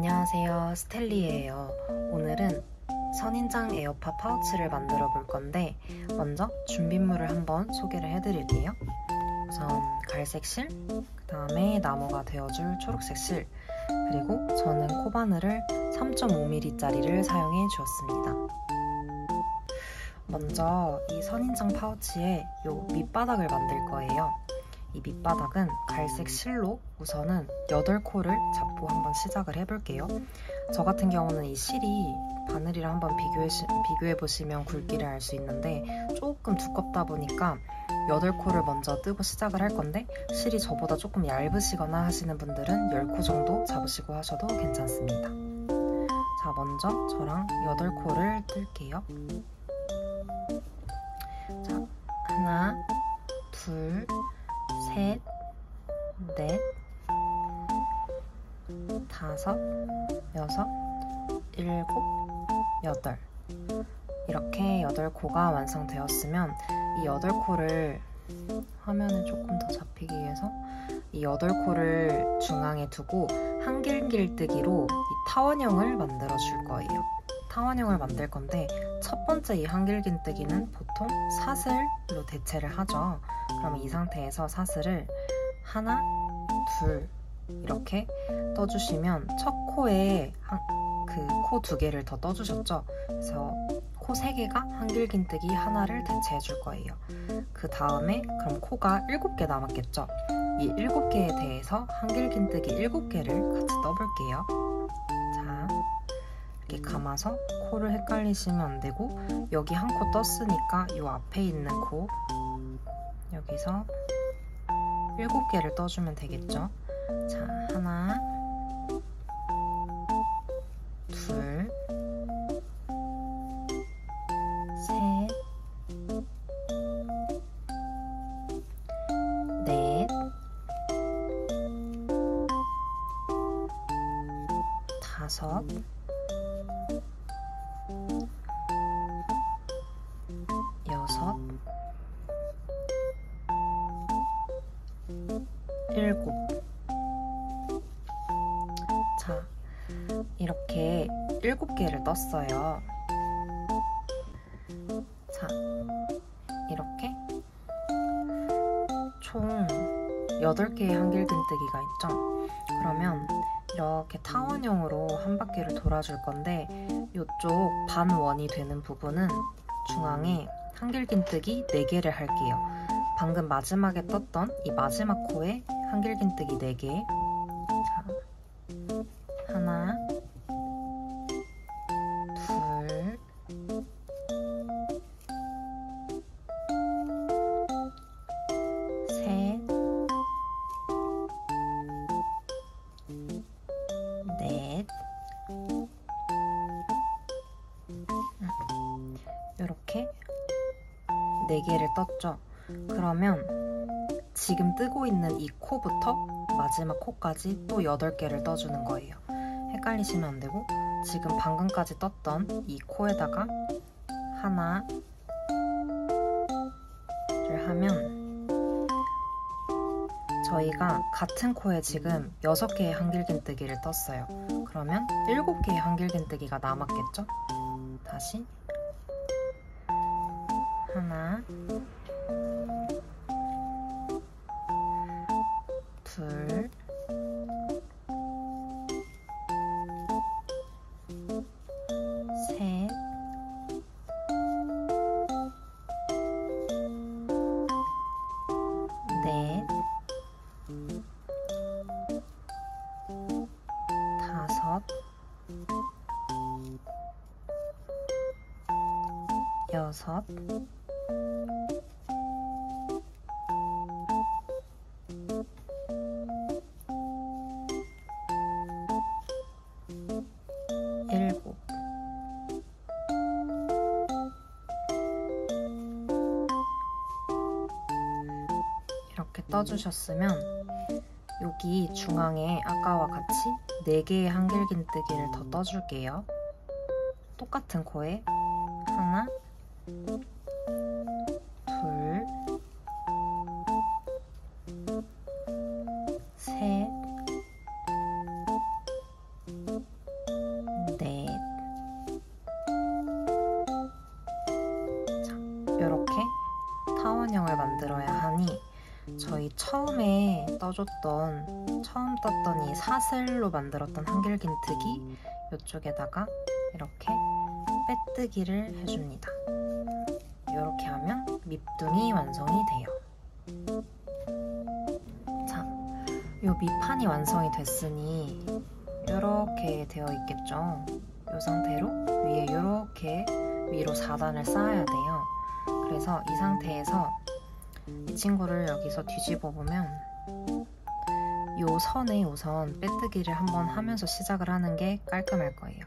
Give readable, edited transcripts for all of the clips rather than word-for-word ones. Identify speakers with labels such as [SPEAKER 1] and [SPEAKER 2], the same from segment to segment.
[SPEAKER 1] 안녕하세요, 스텔리예요. 오늘은 선인장 에어팟 파우치를 만들어 볼 건데 먼저 준비물을 한번 소개를 해드릴게요. 우선 갈색 실, 그 다음에 나무가 되어줄 초록색 실, 그리고 저는 코바늘을 3.5mm짜리를 사용해 주었습니다. 먼저 이 선인장 파우치의 요 밑바닥을 만들 거예요. 이 밑바닥은 갈색 실로 우선은 8코를 잡고 한번 시작을 해볼게요. 저 같은 경우는 이 실이 바늘이랑 한번 비교해보시면 굵기를 알 수 있는데 조금 두껍다 보니까 8코를 먼저 뜨고 시작을 할 건데 실이 저보다 조금 얇으시거나 하시는 분들은 10코 정도 잡으시고 하셔도 괜찮습니다. 자, 먼저 저랑 8코를 뜰게요. 자, 하나, 둘, 셋, 넷, 다섯, 여섯, 일곱, 여덟. 이렇게 8코가 완성되었으면 이 8코를 화면에 조금 더 잡히기 위해서 이 8코를 중앙에 두고 한길길뜨기로 이 타원형을 만들어 줄 거예요. 타원형을 만들 건데 첫 번째 이 한길길뜨기는 보통 사슬로 대체를 하죠. 그러면 이 상태에서 사슬을 하나, 둘 이렇게 떠주시면 첫 코에 그 코 2개를 더 떠주셨죠? 그래서 코 3개가 한길긴뜨기 하나를 대체해 줄 거예요. 그 다음에 그럼 코가 7개 남았겠죠? 이 7개에 대해서 한길긴뜨기 7개를 같이 떠볼게요. 자, 이렇게 감아서 코를 헷갈리시면 안 되고 여기 한 코 떴으니까 이 앞에 있는 코 여기서 7개를 떠주면 되겠죠? 자, 하나, 둘, 셋, 넷, 다섯, 여섯, 일곱. 자, 이렇게 7개를 떴어요. 자, 이렇게 총 8개의 한길긴뜨기가 있죠? 그러면 이렇게 타원형으로 한 바퀴를 돌아줄 건데 이쪽 반원이 되는 부분은 중앙에 한길긴뜨기 4개를 할게요. 방금 마지막에 떴던 이 마지막 코에 한길긴뜨기 4개. 자, 하나, 둘, 셋, 넷, 이렇게 4개를 떴죠. 그러면 지금 뜨고 있는 이 코부터 마지막 코까지 또 8개를 떠주는 거예요. 헷갈리시면 안 되고 지금 방금까지 떴던 이 코에다가 하나를 하면 저희가 같은 코에 지금 6개의 한길긴뜨기를 떴어요. 그러면 7개의 한길긴뜨기가 남았겠죠? 다시 하나, 둘, 셋, 넷, 다섯, 여섯, 일곱. 이렇게 떠주셨으면 여기 중앙에 아까와 같이 4개의 한길긴뜨기를 더 떠줄게요. 똑같은 코에 하나, 둘, 셋, 처음에 처음 떴던 이 사슬로 만들었던 한길긴뜨기 이쪽에다가 이렇게 빼뜨기를 해줍니다. 이렇게 하면 밑둥이 완성이 돼요. 자, 이 밑판이 완성이 됐으니 이렇게 되어 있겠죠. 이 상태로 위에 이렇게 위로 4단을 쌓아야 돼요. 그래서 이 상태에서 이 친구를 여기서 뒤집어 보면 이 선에 우선 빼뜨기를 한번 하면서 시작을 하는 게 깔끔할 거예요.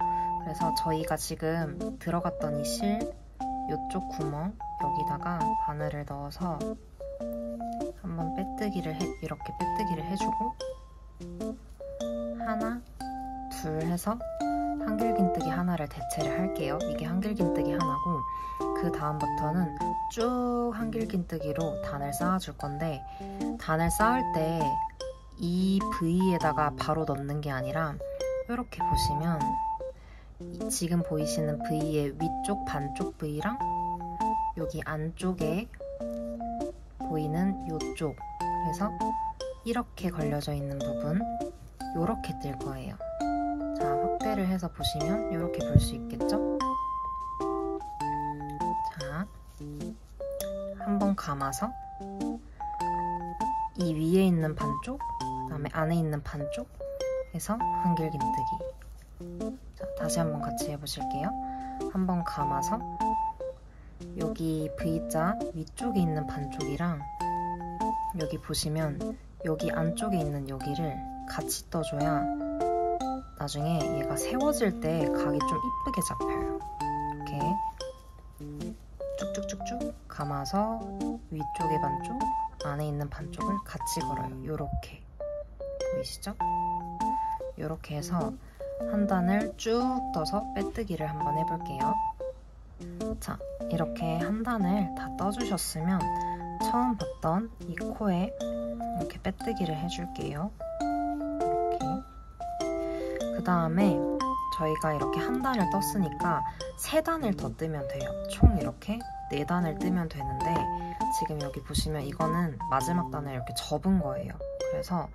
[SPEAKER 1] 그래서 저희가 지금 들어갔던 이 실 이쪽 구멍 여기다가 바늘을 넣어서 한번 이렇게 빼뜨기를 해주고 하나, 둘 해서 한길긴뜨기 하나를 대체를 할게요. 이게 한길긴뜨기 하나고 그 다음부터는 쭉 한길긴뜨기로 단을 쌓아줄 건데 단을 쌓을 때 이 부위에다가 바로 넣는 게 아니라 이렇게 보시면 지금 보이시는 부위의 위쪽 반쪽 부위랑 여기 안쪽에 보이는 이쪽 그래서 이렇게 걸려져 있는 부분 이렇게 뜰 거예요. 자, 확대를 해서 보시면 이렇게 볼 수 있겠죠? 자, 한번 감아서 이 위에 있는 반쪽, 그 다음에 안에 있는 반쪽 해서 한길긴뜨기. 자, 다시 한번 같이 해보실게요. 한번 감아서 여기 V자 위쪽에 있는 반쪽이랑 여기 보시면 여기 안쪽에 있는 여기를 같이 떠줘야 나중에 얘가 세워질 때 각이 좀 이쁘게 잡혀요. 이렇게 쭉쭉쭉쭉 감아서 위쪽의 반쪽, 안에 있는 반쪽을 같이 걸어요. 요렇게 보이시죠? 요렇게 해서 한 단을 쭉 떠서 빼뜨기를 한번 해볼게요. 자, 이렇게 한 단을 다 떠주셨으면 처음 봤던 이 코에 이렇게 빼뜨기를 해줄게요. 이렇게. 그 다음에 저희가 이렇게 한 단을 떴으니까 3단을 더 뜨면 돼요. 총 이렇게 4단을 뜨면 되는데 지금 여기 보시면 이거는 마지막 단을 이렇게 접은 거예요. 그래서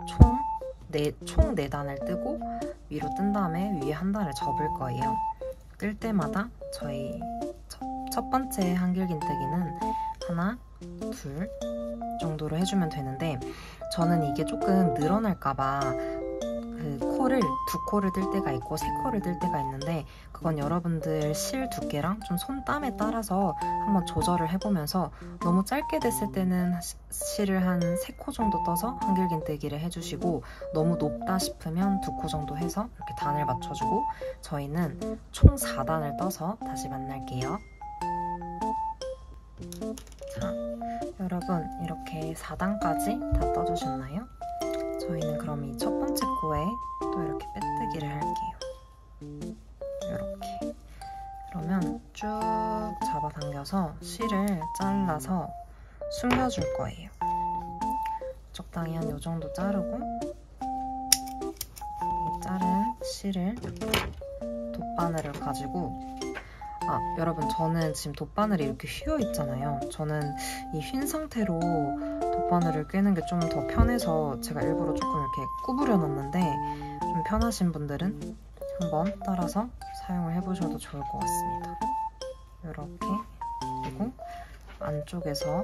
[SPEAKER 1] 총 4단을 뜨고 위로 뜬 다음에 위에 한 단을 접을 거예요. 뜰 때마다 저희 첫 번째 한길긴뜨기는 하나, 둘 정도로 해주면 되는데 저는 이게 조금 늘어날까봐 그 코를 2코를 뜰 때가 있고 3코를 뜰 때가 있는데 그건 여러분들 실 두께랑 좀 손땀에 따라서 한번 조절을 해보면서 너무 짧게 됐을 때는 실을 한 3코 정도 떠서 한길긴뜨기를 해주시고 너무 높다 싶으면 2코 정도 해서 이렇게 단을 맞춰주고 저희는 총 4단을 떠서 다시 만날게요. 자, 여러분 이렇게 4단까지 다 떠주셨나요? 저희는 그럼 이 첫 번째 코에 또 이렇게 빼뜨기를 할게요. 이렇게. 그러면 쭉 잡아당겨서 실을 잘라서 숨겨줄 거예요. 적당히 한 요 정도 자르고 이 자른 실을 돗바늘을 가지고 여러분 저는 지금 돗바늘이 이렇게 휘어 있잖아요. 저는 이 휜 상태로 돗바늘을 꿰는 게 좀 더 편해서 제가 일부러 조금 이렇게 구부려 놨는데 좀 편하신 분들은 한번 따라서 사용을 해보셔도 좋을 것 같습니다. 이렇게 그리고 안쪽에서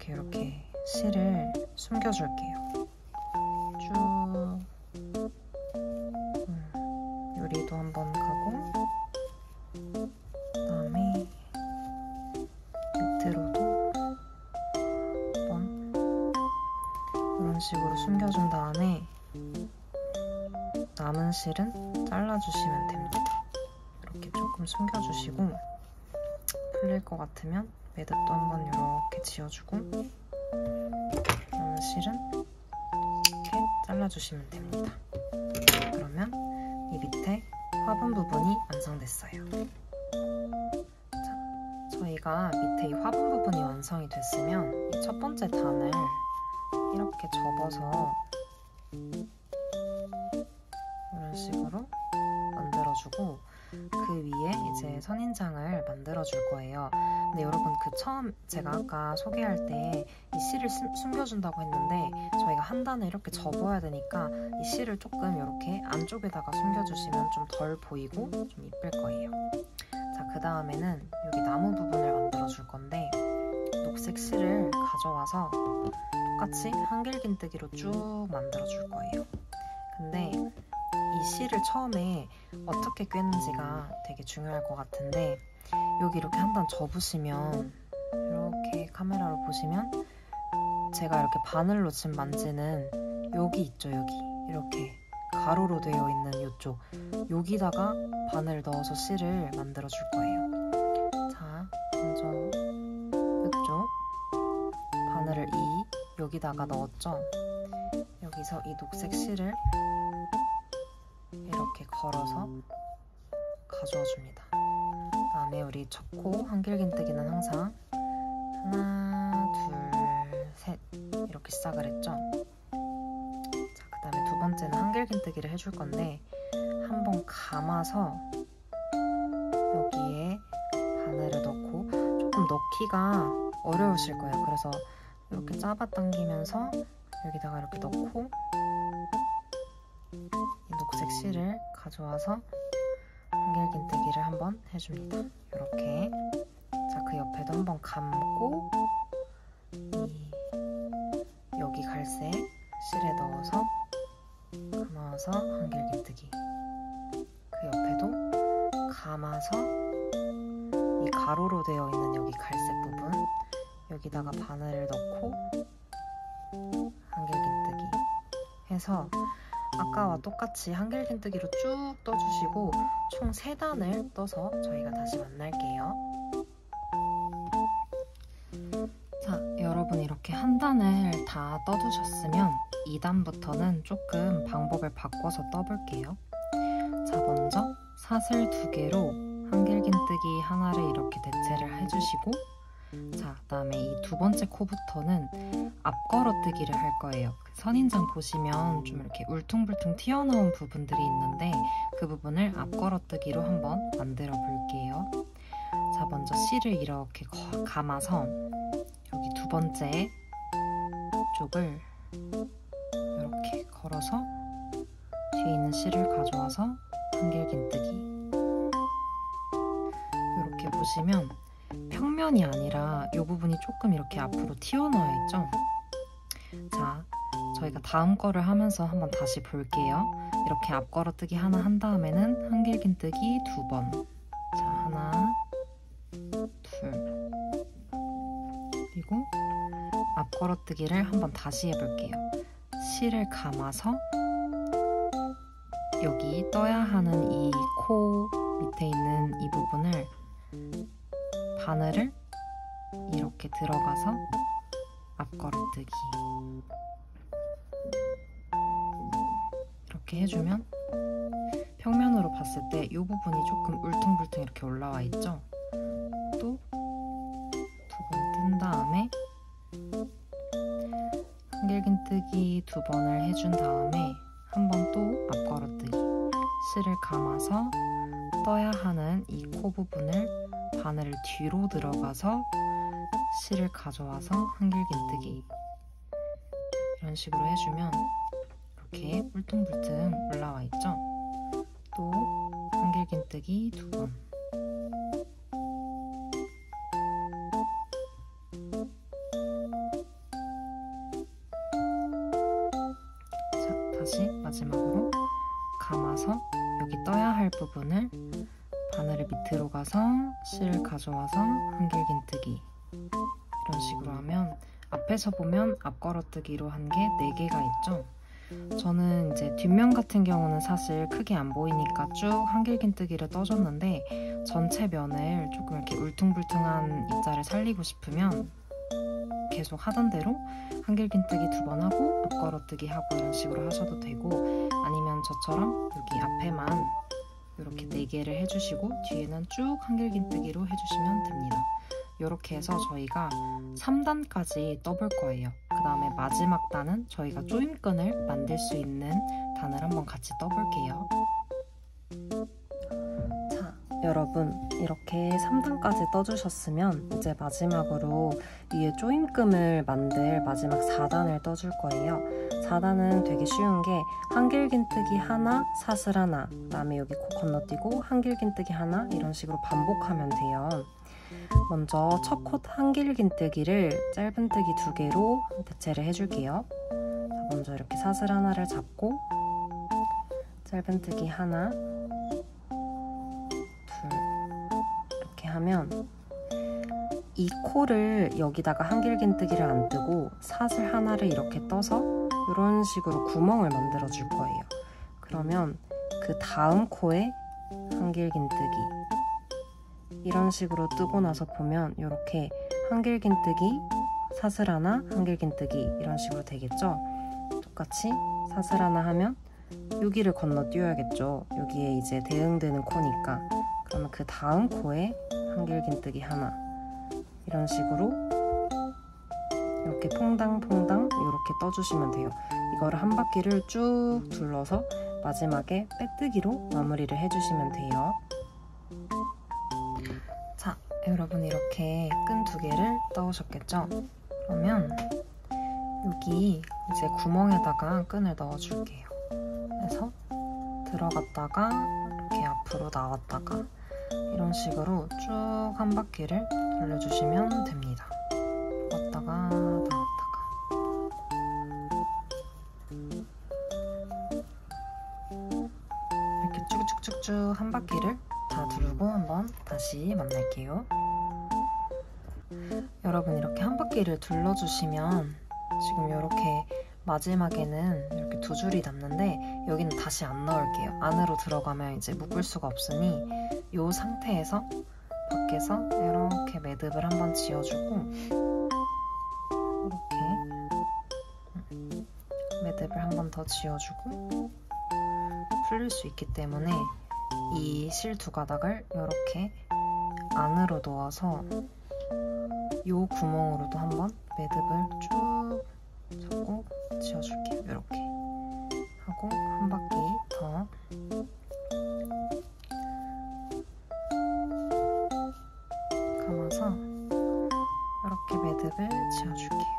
[SPEAKER 1] 이렇게 실을 숨겨줄게요. 쭉 요리도 한번 가고 그다음에 밑으로도 한번 이런 식으로 숨겨준 다음에 남은 실은 잘라주시면 됩니다. 이렇게 조금 숨겨주시고 풀릴 것 같으면 매듭도 한번 이렇게 지어주고 남은 실은 이렇게 잘라주시면 됩니다. 그러면 이 밑에 화분 부분이 완성됐어요. 자, 저희가 밑에 이 화분 부분이 완성이 됐으면 이 첫 번째 단을 이렇게 접어서 이런 식으로 만들어주고 그 위에 이제 선인장을 만들어 줄 거예요. 근데 여러분 처음 제가 아까 소개할 때 이 실을 숨겨준다고 했는데 저희가 한 단을 이렇게 접어야 되니까 이 실을 조금 이렇게 안쪽에다가 숨겨주시면 좀 덜 보이고 좀 이쁠 거예요. 자, 그 다음에는 여기 나무 부분을 만들어 줄 건데 녹색 실을 가져와서 똑같이 한길긴뜨기로 쭉 만들어 줄 거예요. 근데 이 실을 처음에 어떻게 꿰는지가 되게 중요할 것 같은데 여기 이렇게 한 단 접으시면 이렇게 카메라로 보시면 제가 이렇게 바늘로 지금 만지는 여기 있죠, 여기 이렇게 가로로 되어 있는 이쪽 여기다가 바늘 넣어서 실을 만들어 줄 거예요. 자, 먼저 이쪽 바늘을 여기다가 넣었죠. 여기서 이 녹색 실을 이렇게 걸어서 가져와 줍니다. 그 다음에 우리 첫 코 한길긴뜨기는 항상 하나, 둘, 셋 이렇게 시작을 했죠. 자, 그 다음에 두 번째는 한길긴뜨기를 해줄 건데 한번 감아서 여기에 바늘을 넣고 조금 넣기가 어려우실 거예요. 그래서 이렇게 잡아당기면서 여기다가 이렇게 넣고 이 녹색 실을 가져와서 한길긴뜨기를 한번 해줍니다. 이렇게. 자, 그 옆에도 한번 감고 여기 갈색 실에 넣어서 감아서 한길긴뜨기. 그 옆에도 감아서 이 가로로 되어 있는 여기 갈색 부분 여기다가 바늘을 넣고 한길긴뜨기 해서 아까와 똑같이 한길긴뜨기로 쭉 떠주시고 총 3단을 떠서 저희가 다시 만날게요. 자, 여러분 이렇게 한 단을 다 떠두셨으면 2단부터는 조금 방법을 바꿔서 떠볼게요. 자, 먼저 사슬 2개로 한길긴뜨기 하나를 이렇게 대체를 해주시고 자, 그 다음에 이 두 번째 코부터는 앞걸어뜨기를 할 거예요. 선인장 보시면 좀 이렇게 울퉁불퉁 튀어나온 부분들이 있는데 그 부분을 앞걸어뜨기로 한번 만들어 볼게요. 자, 먼저 실을 이렇게 감아서 여기 두 번째 쪽을 이렇게 걸어서 뒤에 있는 실을 가져와서 한길긴뜨기. 이렇게 보시면 평면이 아니라 이 부분이 조금 이렇게 앞으로 튀어나와 있죠? 자, 저희가 다음 거를 하면서 한번 다시 볼게요. 이렇게 앞걸어뜨기 하나 한 다음에는 한길긴뜨기 2번. 자, 하나, 둘. 그리고 앞걸어뜨기를 한번 다시 해볼게요. 실을 감아서 여기 떠야 하는 이 코 밑에 있는 이 부분을 바늘을 이렇게 들어가서 앞걸어뜨기 이렇게 해주면 평면으로 봤을 때 이 부분이 조금 울퉁불퉁 이렇게 올라와 있죠? 또 두 번 뜬 다음에 한길긴뜨기 2번을 해준 다음에 한 번 또 앞걸어뜨기 실을 감아서 떠야 하는 이 코 부분을 바늘을 뒤로 들어가서 실을 가져와서 한길긴뜨기 이런 식으로 해주면 이렇게 울퉁불퉁 올라와 있죠? 또 한길긴뜨기 2번. 자, 다시 마지막으로 감아서 여기 떠야 할 부분을 바늘을 밑으로 가서 실을 가져와서 한길긴뜨기 이런 식으로 하면 앞에서 보면 앞걸어뜨기로 한 게 4개가 있죠? 저는 이제 뒷면 같은 경우는 사실 크게 안 보이니까 쭉 한길긴뜨기를 떠줬는데 전체 면을 조금 이렇게 울퉁불퉁한 입자를 살리고 싶으면 계속 하던 대로 한길긴뜨기 2번 하고 앞걸어뜨기 하고 이런 식으로 하셔도 되고 아니면 저처럼 여기 앞에만 이렇게 4개를 해주시고 뒤에는 쭉 한길긴뜨기로 해주시면 됩니다. 이렇게 해서 저희가 3단까지 떠볼 거예요. 그 다음에 마지막 단은 저희가 조임끈을 만들 수 있는 단을 한번 같이 떠볼게요. 자, 여러분 이렇게 3단까지 떠주셨으면 이제 마지막으로 위에 조임금을 만들 마지막 4단을 떠줄 거예요. 4단은 되게 쉬운 게 한길긴뜨기 하나, 사슬 하나, 그 다음에 여기 코 건너뛰고 한길긴뜨기 하나 이런 식으로 반복하면 돼요. 먼저 첫 콧 한길긴뜨기를 짧은뜨기 2개로 대체를 해줄게요. 자, 먼저 이렇게 사슬 하나를 잡고 짧은뜨기 하나, 이렇게 하면 이 코를 여기다가 한길긴뜨기를 안 뜨고 사슬 하나를 이렇게 떠서 이런 식으로 구멍을 만들어 줄 거예요. 그러면 그 다음 코에 한길긴뜨기 이런 식으로 뜨고 나서 보면 이렇게 한길긴뜨기, 사슬 하나, 한길긴뜨기 이런 식으로 되겠죠? 똑같이 사슬 하나 하면 여기를 건너뛰어야겠죠. 여기에 이제 대응되는 코니까. 그러면 그 다음 코에 한길긴뜨기 하나 이런 식으로 이렇게 퐁당퐁당 이렇게 떠주시면 돼요. 이거를 한 바퀴를 쭉 둘러서 마지막에 빼뜨기로 마무리를 해주시면 돼요. 자, 여러분 이렇게 끈 2개를 떠오셨겠죠? 그러면 여기 이제 구멍에다가 끈을 넣어줄게요. 그래서 들어갔다가 이렇게 앞으로 나왔다가 이런 식으로 쭉 한 바퀴를 돌려주시면 됩니다. 들어갔다가 나왔다가 이렇게 쭉쭉쭉쭉 한 바퀴를 다 두르고 한번 다시 만날게요. 여러분 이렇게 한 바퀴를 둘러주시면 지금 이렇게 마지막에는 이렇게 2줄이 남는데 여기는 다시 안 넣을게요. 안으로 들어가면 이제 묶을 수가 없으니 이 상태에서 밖에서 이렇게 매듭을 한번 지어주고 이렇게 매듭을 한번 더 지어주고 풀릴 수 있기 때문에 이 실 2가닥을 이렇게 안으로 넣어서 이 구멍으로도 한번 매듭을 쭉 잡고 지어줄게요. 이렇게 하고 한 바퀴 더 감아서 이렇게 매듭을 지어줄게요.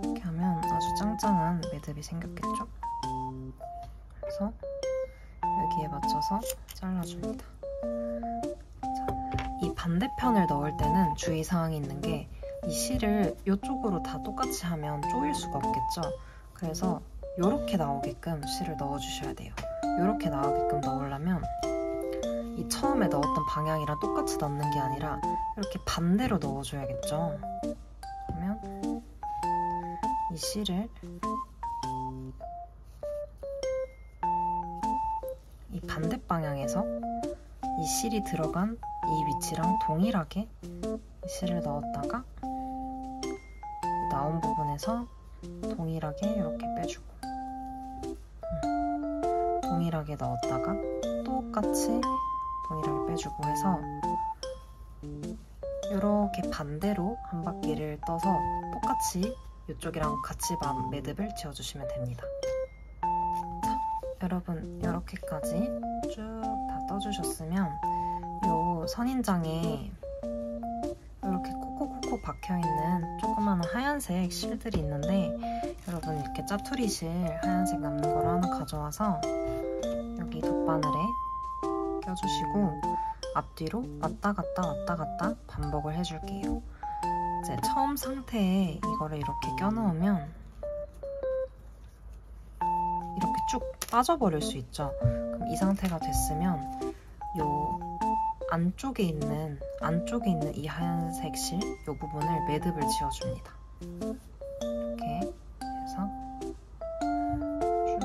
[SPEAKER 1] 이렇게 하면 아주 짱짱한 매듭이 생겼겠죠? 그래서 여기에 맞춰서 잘라줍니다. 자, 이 반대편을 넣을 때는 주의사항이 있는 게 이 실을 이쪽으로 다 똑같이 하면 조일 수가 없겠죠? 그래서 이렇게 나오게끔 실을 넣어주셔야 돼요. 이렇게 나오게끔 넣으려면 이 처음에 넣었던 방향이랑 똑같이 넣는 게 아니라 이렇게 반대로 넣어줘야겠죠? 그러면 이 실을 이 반대 방향에서 이 실이 들어간 이 위치랑 동일하게 이 실을 넣었다가 나온 부분에서 동일하게 이렇게 빼주고 동일하게 넣었다가 똑같이 동일하게 빼주고 해서 이렇게 반대로 한 바퀴를 떠서 똑같이 이쪽이랑 같이 매듭을 지어주시면 됩니다. 자, 여러분 이렇게까지 쭉 다 떠주셨으면 이 선인장에 이렇게 콕콕콕콕 박혀있는 조그마한 하얀색 실들이 있는데 여러분 이렇게 짜투리 실 하얀색 남는 걸 하나 가져와서 여기 돗바늘에 껴주시고 앞뒤로 왔다 갔다 왔다 갔다 반복을 해줄게요. 이제 처음 상태에 이거를 이렇게 껴놓으면 이렇게 쭉 빠져버릴 수 있죠. 그럼 이 상태가 됐으면 요 안쪽에 있는 이 하얀색 실 이 부분을 매듭을 지어줍니다. 이렇게 해서 쭉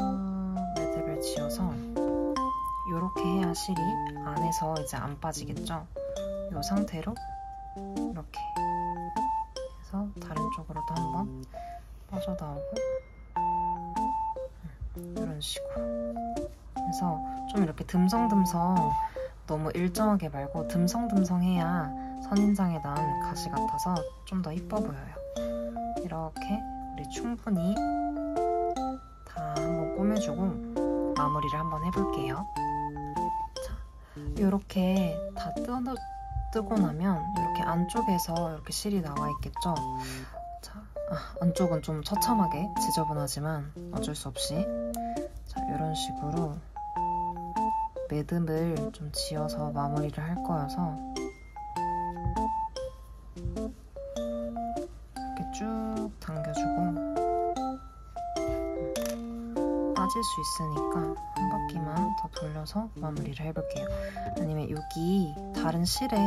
[SPEAKER 1] 매듭을 지어서 이렇게 해야 실이 안에서 이제 안 빠지겠죠. 이 상태로 이렇게 해서 다른 쪽으로도 한번 빠져나오고 이런 식으로 그래서 좀 이렇게 듬성듬성 너무 일정하게 말고 듬성듬성해야 선인장에 난 가시 같아서 좀 더 이뻐 보여요. 이렇게 우리 충분히 다 한번 꾸며주고 마무리를 한번 해볼게요. 이렇게 다 뜨고 나면 이렇게 안쪽에서 이렇게 실이 나와 있겠죠? 자, 안쪽은 좀 처참하게 지저분하지만 어쩔 수 없이 자, 이런 식으로 매듭을 좀 지어서 마무리를 할 거여서 이렇게 쭉 당겨주고 빠질 수 있으니까 한 바퀴만 더 돌려서 마무리를 해볼게요. 아니면 여기 다른 실에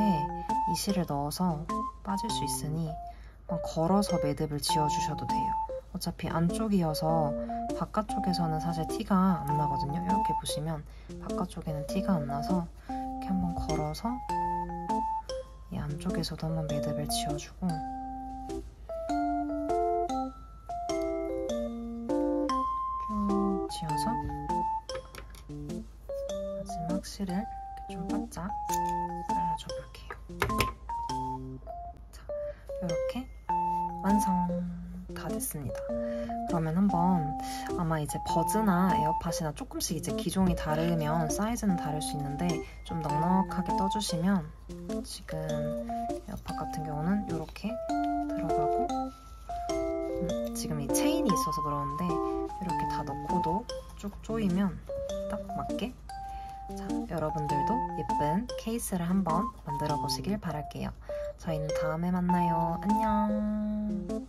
[SPEAKER 1] 이 실을 넣어서 빠질 수 있으니 걸어서 매듭을 지어주셔도 돼요. 어차피 안쪽이어서 바깥쪽에서는 사실 티가 안 나거든요. 이렇게 보시면 바깥쪽에는 티가 안 나서 이렇게 한번 걸어서 이 안쪽에서도 한번 매듭을 지어주고 쭉 지어서 마지막 실을 이렇게 좀 바짝 잘라줘 볼게요. 자, 이렇게 완성! 다 됐습니다. 그러면 한번 아마 이제 버즈나 에어팟이나 조금씩 이제 기종이 다르면 사이즈는 다를 수 있는데 좀 넉넉하게 떠주시면 지금 에어팟 같은 경우는 이렇게 들어가고 지금 이 체인이 있어서 그러는데 이렇게 다 넣고도 쭉 조이면 딱 맞게 자, 여러분들도 예쁜 케이스를 한번 만들어 보시길 바랄게요. 저희는 다음에 만나요. 안녕.